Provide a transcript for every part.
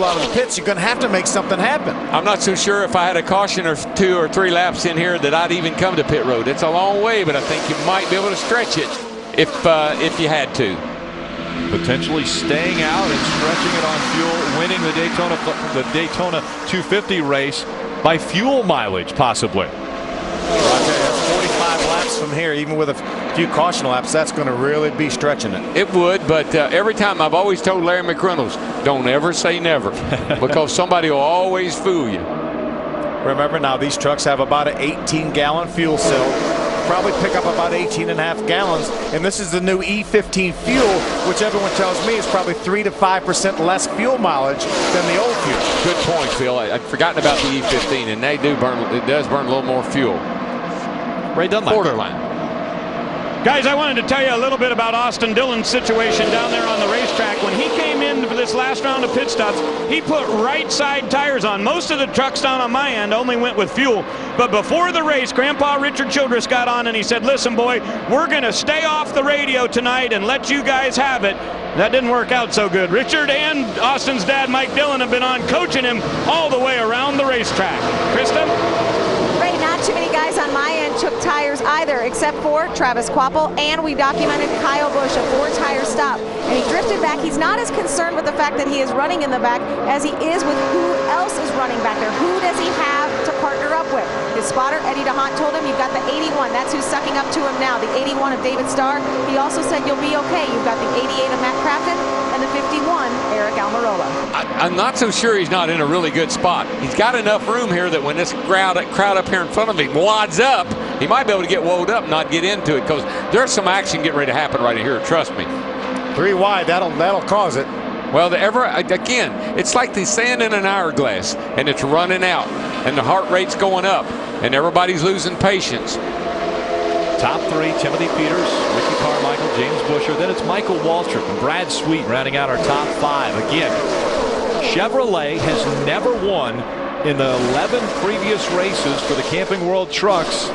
people out of the pits, you're going to have to make something happen. I'm not so sure if I had a caution or 2 or 3 laps in here that I'd even come to pit road. It's a long way, but I think you might be able to stretch it if you had to. Potentially staying out and stretching it on fuel, winning the Daytona 250 race by fuel mileage, possibly. I'll tell you, that's 45 laps from here, even with a few caution laps. That's going to really be stretching it. It would, but every time I've always told Larry McReynolds, don't ever say never, because somebody will always fool you. Remember, now these trucks have about an 18-gallon fuel cell. Probably pick up about 18.5 gallons, and this is the new E15 fuel, which everyone tells me is probably 3 to 5% less fuel mileage than the old fuel. Good point, Phil. I'd forgotten about the E15, and they do burn. It does burn a little more fuel. Ray Dunlap. Borderline. Guys, I wanted to tell you a little bit about Austin Dillon's situation down there on the racetrack. When he came in for this last round of pit stops, he put right side tires on. Most of the trucks down on my end only went with fuel. But before the race, Grandpa Richard Childress got on and he said, listen, boy, we're going to stay off the radio tonight and let you guys have it. That didn't work out so good. Richard and Austin's dad, Mike Dillon, have been on coaching him all the way around the racetrack. Krista? Ray, not too many guys on my end took tires either, except for Travis Kvapil, and we documented Kyle Busch, a 4-tire stop. And he drifted back. He's not as concerned with the fact that he is running in the back as he is with who else is running back there. Who does he have to partner up with? His spotter, Eddie DeHaan, told him, you've got the 81. That's who's sucking up to him now, the 81 of David Starr. He also said, you'll be okay. You've got the 88 of Matt Crafton and the 51, Eric Almirola. I'm not so sure he's not in a really good spot. He's got enough room here that when this crowd up here in front of him wads up, he might be able to get woed up and not get into it, because there's some action getting ready to happen right here. Trust me. 3 wide, that'll cause it. Well, again, it's like the sand in an hourglass, and it's running out, and the heart rate's going up, and everybody's losing patience. Top 3, Timothy Peters, Ricky Carmichael, James Buescher. Then it's Michael Waltrip and Brad Sweet rounding out our top 5. Again, Chevrolet has never won in the 11 previous races for the Camping World trucks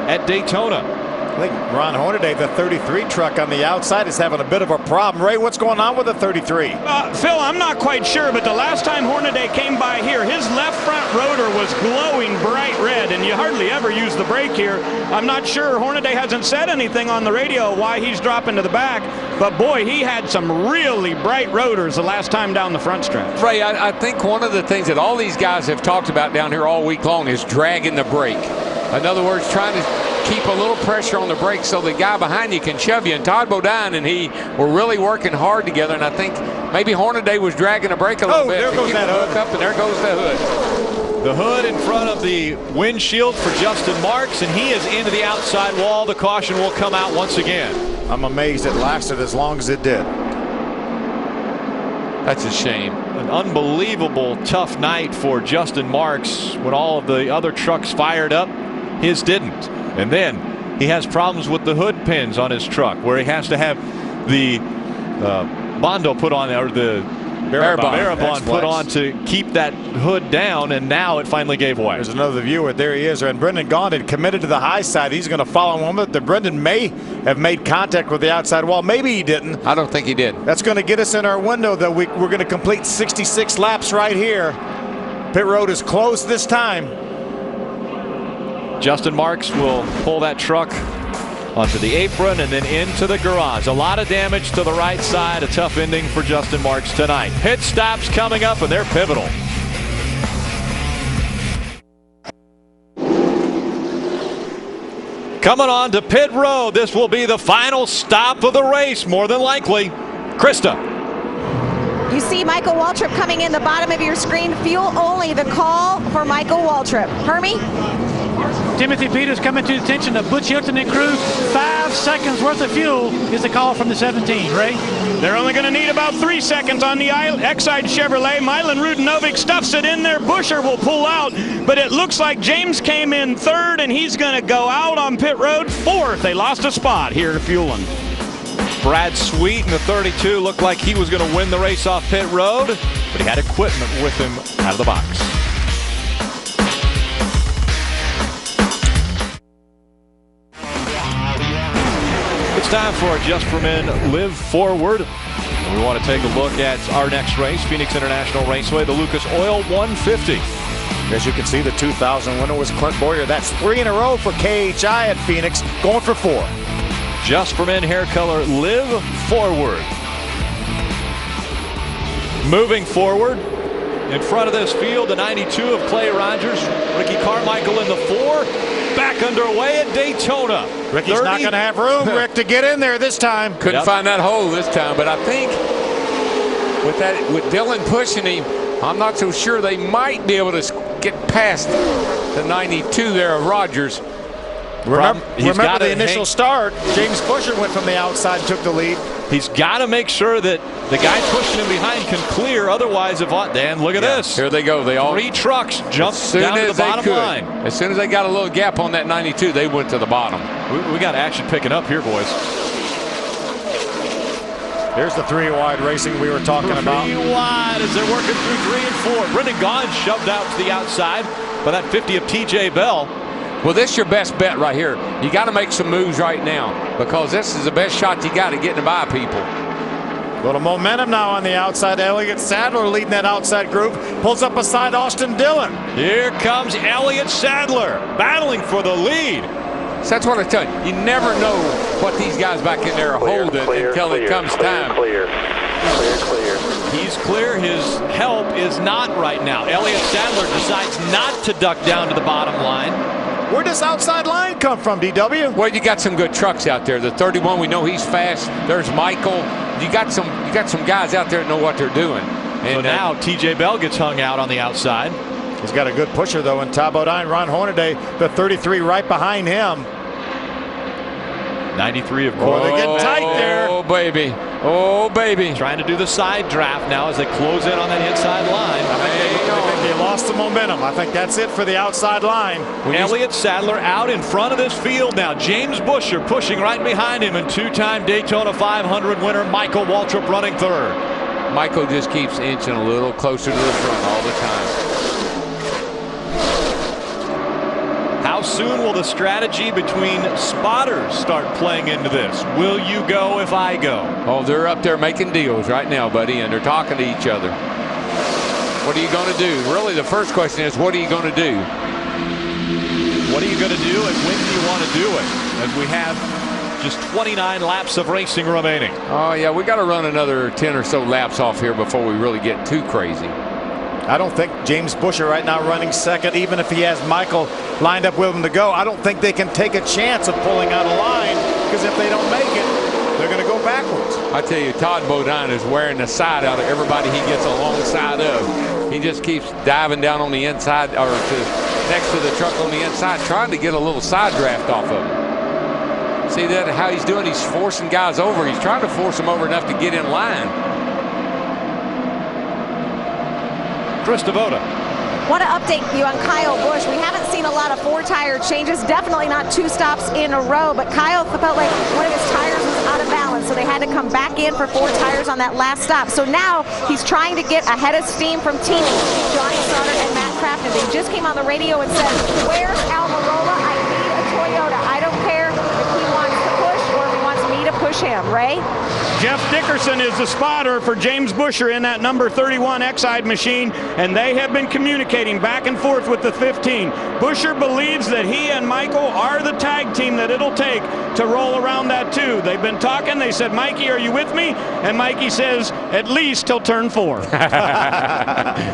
at Daytona. I think Ron Hornaday, the 33 truck on the outside, is having a bit of a problem. Ray, what's going on with the 33? Phil, I'm not quite sure, but the last time Hornaday came by here, his left front rotor was glowing bright red, and you hardly ever use the brake here. I'm not sure. Hornaday hasn't said anything on the radio why he's dropping to the back, but boy, he had some really bright rotors the last time down the front stretch. Ray, I think one of the things that all these guys have talked about down here all week long is dragging the brake. In other words, trying to keep a little pressure on the brake so the guy behind you can shove you. And Todd Bodine and he were really working hard together, and I think maybe Hornaday was dragging the brake a little bit. There goes that hood. Up, and there goes the hood. The hood in front of the windshield for Justin Marks, and he is into the outside wall. The caution will come out once again. I'm amazed it lasted as long as it did. That's a shame. An unbelievable tough night for Justin Marks when all of the other trucks fired up. His didn't. And then he has problems with the hood pins on his truck, where he has to have the Bondo put on, or the Barabon put on to keep that hood down, and now it finally gave way. There's another viewer. There he is. And Brendan Gaughan committed to the high side. He's going to follow him. But Brendan may have made contact with the outside wall. Maybe he didn't. I don't think he did. That's going to get us in our window, though. We're going to complete 66 laps right here. Pit road is closed this time. Justin Marks will pull that truck onto the apron and then into the garage. A lot of damage to the right side. A tough ending for Justin Marks tonight. Pit stops coming up, and they're pivotal. Coming on to pit road. This will be the final stop of the race, more than likely. Krista. You see Michael Waltrip coming in the bottom of your screen. Fuel only, the call for Michael Waltrip. Hermie? Timothy Peters coming to the attention of Butch Hilton and crew. 5 seconds worth of fuel is the call from the 17. Ray? They're only going to need about 3 seconds on the Exide Chevrolet. Milan Rudinovic stuffs it in there. Buescher will pull out, but it looks like James came in 3rd, and he's going to go out on pit road 4th. They lost a spot here to fueling. Brad Sweet in the 32 looked like he was going to win the race off pit road, but he had equipment with him out of the box. It's time for Just for Men Live Forward. We want to take a look at our next race, Phoenix International Raceway, the Lucas Oil 150. As you can see, the 2000 winner was Clint Boyer. That's 3 in a row for KHI at Phoenix, going for 4. Just for men, hair color, live forward. Moving forward, in front of this field, the 92 of Clay Rogers, Ricky Carmichael in the 4. Back underway at Daytona. Ricky's not going to have room, Rick, to get in there this time. Couldn't find that hole this time, but I think with Dillon pushing him, I'm not so sure they might be able to get past the 92 there of Rogers. Remember the initial start, James Busher went from the outside and took the lead. He's got to make sure that the guy pushing him behind can clear. Otherwise, Dan, look at this. Here they go. They all 3 trucks jumped down to the bottom line. As soon as they got a little gap on that 92, they went to the bottom. We got action picking up here, boys. There's the 3 wide racing we were talking about. 3 wide as they're working through 3 and 4. Brendan Gaughan shoved out to the outside by that 50 of TJ Bell. Well, this is your best bet right here. You got to make some moves right now because this is the best shot you got at getting by people. Little momentum now on the outside. Elliott Sadler leading that outside group. Pulls up beside Austin Dillon. Here comes Elliott Sadler battling for the lead. So that's what I tell you. You never know what these guys back in there are holding until it comes time. Clear. He's clear. His help is not right now. Elliott Sadler decides not to duck down to the bottom line. Where does outside line come from, DW? Well, you got some good trucks out there. The 31, we know he's fast. There's Michael. You got some guys out there that know what they're doing. And so now TJ Bell gets hung out on the outside. He's got a good pusher though in Todd Bodine. Ron Hornaday, the 33 right behind him. 93 of Oh, course. they're getting tight there. Oh baby. Oh baby. Trying to do the side draft now as they close in on that inside line. I think they lost the momentum. I think that's it for the outside line. Elliott Sadler out in front of this field now. James Busher pushing right behind him, and 2-time Daytona 500 winner Michael Waltrip running 3rd. Michael just keeps inching a little closer to the front all the time. How soon will the strategy between spotters start playing into this? Will you go if I go? Oh, they're up there making deals right now, buddy, and they're talking to each other. What are you going to do? Really, the first question is, what are you going to do? What are you going to do, and when do you want to do it? As we have just 29 laps of racing remaining. Oh, yeah, we got to run another 10 or so laps off here before we really get too crazy. I don't think James Busher right now running second, even if he has Michael lined up with him to go. I don't think they can take a chance of pulling out a line, because if they don't make it, they're going to go backwards. I tell you, Todd Bodine is wearing the side out of everybody he gets alongside of. He just keeps diving down on the inside or next to the truck on the inside, trying to get a little side draft off of him. See that how he's doing? He's forcing guys over. He's trying to force them over enough to get in line. Chris Devoto. Want to update you on Kyle Busch. We haven't seen a lot of 4-tire changes, definitely not 2 stops in a row, but Kyle felt like one of his tires was out of balance, so they had to come back in for 4 tires on that last stop. So now he's trying to get ahead of steam from teammates Johnny Sauter and Matt Crafton. They just came on the radio and said, where's Almirola? I need a Toyota. I don't care if he wants to push or if he wants me to push him. Ray? Jeff Dickerson is the spotter for James Busher in that number 31 Exide machine, and they have been communicating back and forth with the 15. Busher believes that he and Michael are the tag team that it'll take to roll around that 2. They've been talking. They said, Mikey, are you with me? And Mikey says, at least till turn 4.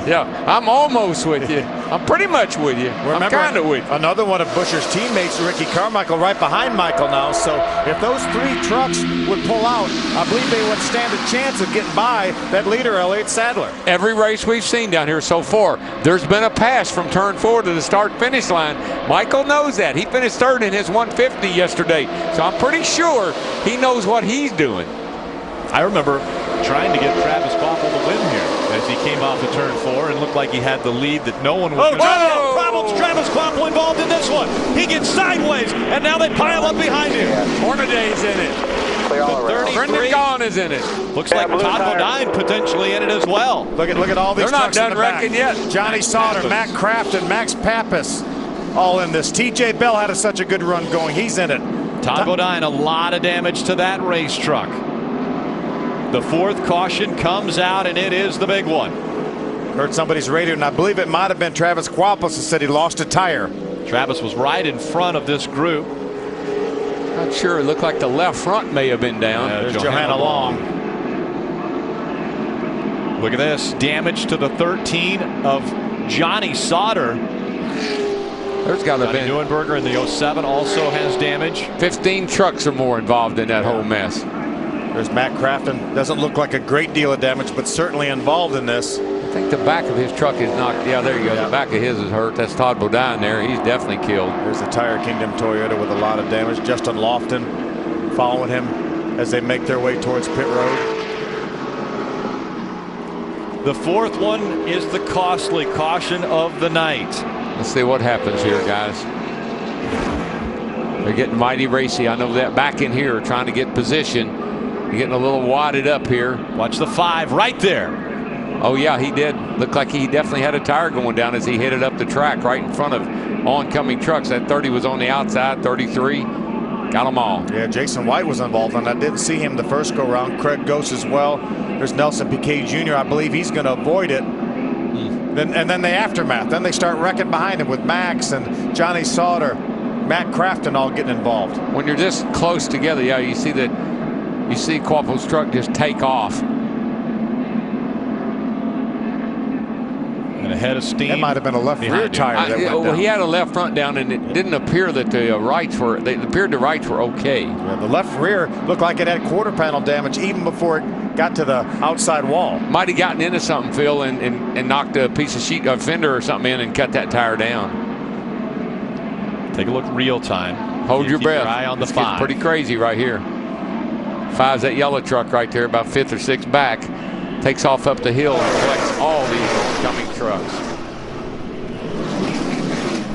Yeah, I'm almost with you. I'm pretty much with you. I'm kind of with you. Another one of Busher's teammates, Ricky Carmichael, right behind Michael now. So if those 3 trucks would pull out, I believe they would stand a chance of getting by that leader, Elliott Sadler. Every race we've seen down here so far, there's been a pass from turn 4 to the start-finish line. Michael knows that. He finished 3rd in his 150 yesterday, so I'm pretty sure he knows what he's doing. I remember trying to get Travis Koppel to win here as he came off of turn 4 and looked like he had the lead that no one was. Travis Koppel involved in this one. He gets sideways, and now they pile up behind him. Hornaday's in it. Clear all around. Brendan Gaughan is in it. Looks like Todd Bodine potentially in it as well. Look at all these They're not trucks in done the back. wrecking yet. Johnny Sauter, Matt Crafton, Max Pappas, all in this. TJ Bell had such a good run going. He's in it. Todd Bodine, a lot of damage to that race truck. The fourth caution comes out, and it is the big one. Heard somebody's radio, and I believe it might have been Travis Quapos that said he lost a tire. Travis was right in front of this group. Not sure. It looked like the left front may have been down. There's Johanna Long. Look at this. Damage to the 13 of Johnny Sauter. There's got to be. Neuenberger in the 07 also has damage. 15 trucks or more involved in that whole mess. There's Matt Crafton. Doesn't look like a great deal of damage, but certainly involved in this. I think the back of his truck is knocked. Yeah, there you go. The back of his is hurt. That's Todd Bodine there. He's definitely killed. There's the Tire Kingdom Toyota with a lot of damage. Justin Lofton following him as they make their way towards pit road. The fourth one is the costly caution of the night. Let's see what happens here, guys. They're getting mighty racy. I know that back in here trying to get position. You're getting a little wadded up here. Watch the 5 right there. Oh, yeah, he did. Looked like he definitely had a tire going down as he headed up the track right in front of oncoming trucks. That 30 was on the outside, 33. Got them all. Yeah, Jason White was involved, and I didn't see him the first go-round. Craig Gose as well. There's Nelson Piquet Jr. I believe he's going to avoid it. And then the aftermath. Then they start wrecking behind him with Max and Johnny Sauter, Matt Crafton all getting involved. When you're this close together, yeah, you see Quapo's truck just take off. And a head of steam. That might have been a left rear tire that went down. He had a left front down, and it didn't appear that the rights were. It appeared the rights were okay. Yeah, the left rear looked like it had quarter panel damage even before it got to the outside wall. Might have gotten into something, Phil, and knocked a piece of sheet, a fender or something in, and cut that tire down. Take a look real time. Hold your breath. Keep your eye on the This 5. gets pretty crazy right here. 5's that yellow truck right there, about 5th or 6th back. Takes off up the hill and collects all these oncoming trucks.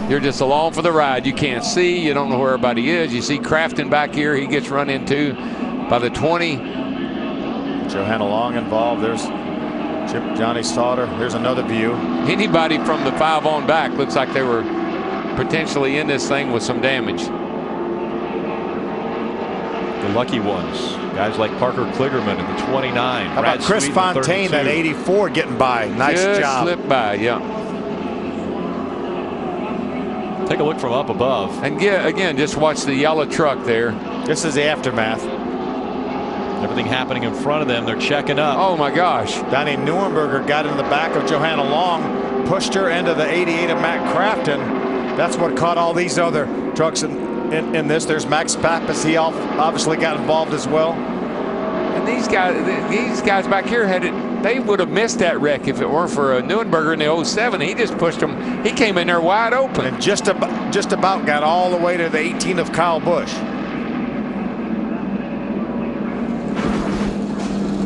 You're just along for the ride. You can't see. You don't know where everybody is. You see Crafton back here. He gets run into by the 20. Johanna Long involved. There's Chip Johnny Sauter. Here's another view. Anybody from the 5 on back looks like they were potentially in this thing with some damage. The lucky ones. Guys like Parker Kligerman in the 29. How about Chris Fontaine, that 84 getting by? Nice Just job. slipped by, yeah. Take a look from up above. And again, just watch the yellow truck there. This is the aftermath. Everything happening in front of them. They're checking up. Oh my gosh. Donnie Neuenberger got in the back of Johanna Long, pushed her into the 88 of Matt Crafton. That's what caught all these other trucks in this. There's Max Pappas. He obviously got involved as well. And these guys back here they would have missed that wreck if it weren't for Neuenberger in the 07. He just pushed them. He came in there wide open. And just about got all the way to the 18 of Kyle Busch.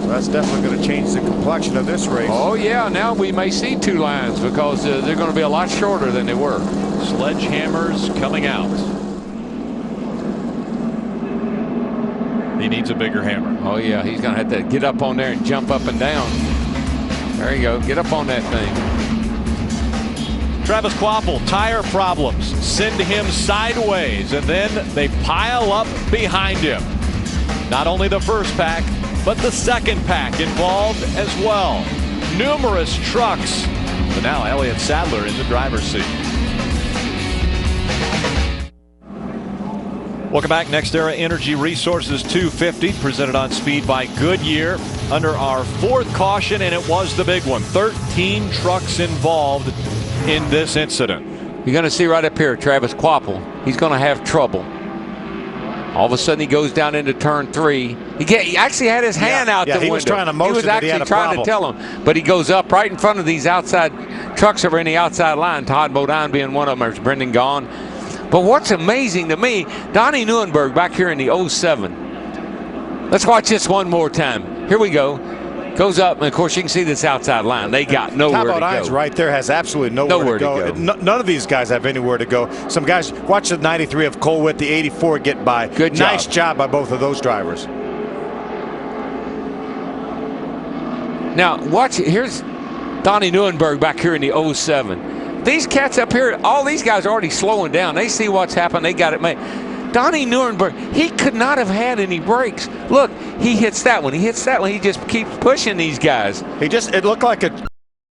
That's definitely going to change the complexion of this race. Oh yeah, now we may see 2 lines because they're going to be a lot shorter than they were. Sledgehammers coming out. He needs a bigger hammer. Oh yeah, he's going to have to get up on there and jump up and down. There you go, get up on that thing. Travis Kvapil, tire problems send him sideways, and then they pile up behind him. Not only the first pack, but the second pack involved as well. Numerous trucks. But now Elliott Sadler in the driver's seat. Welcome back. NextEra Energy Resources 250, presented on speed by Goodyear. Under our 4th caution, and it was the big one. 13 trucks involved in this incident. You're going to see right up here, Travis Kvapil. He's going to have trouble. All of a sudden, he goes down into turn 3. He actually had his hand out the window. He was trying to motion. He was actually trying to tell him, but he goes up right in front of these outside trucks that are in the outside line. Todd Bodine being one of them. There's Brendan Gaughan. But what's amazing to me, Donnie Neuenberg back here in the 07. Let's watch this one more time. Here we go. Goes up, and of course you can see this outside line. They got nowhere to go. Right there has absolutely nowhere to go. None of these guys have anywhere to go. Some guys, watch the 93 of Colwitt, the 84 get by. Good job. Nice job by both of those drivers. Now watch, here's Donnie Neuenberg back here in the 07. These cats up here, all these guys are already slowing down. They see what's happened. They got it made. Donnie Nuremberg, he could not have had any brakes. Look, he hits that one. He hits that one. He just keeps pushing these guys. It looked like a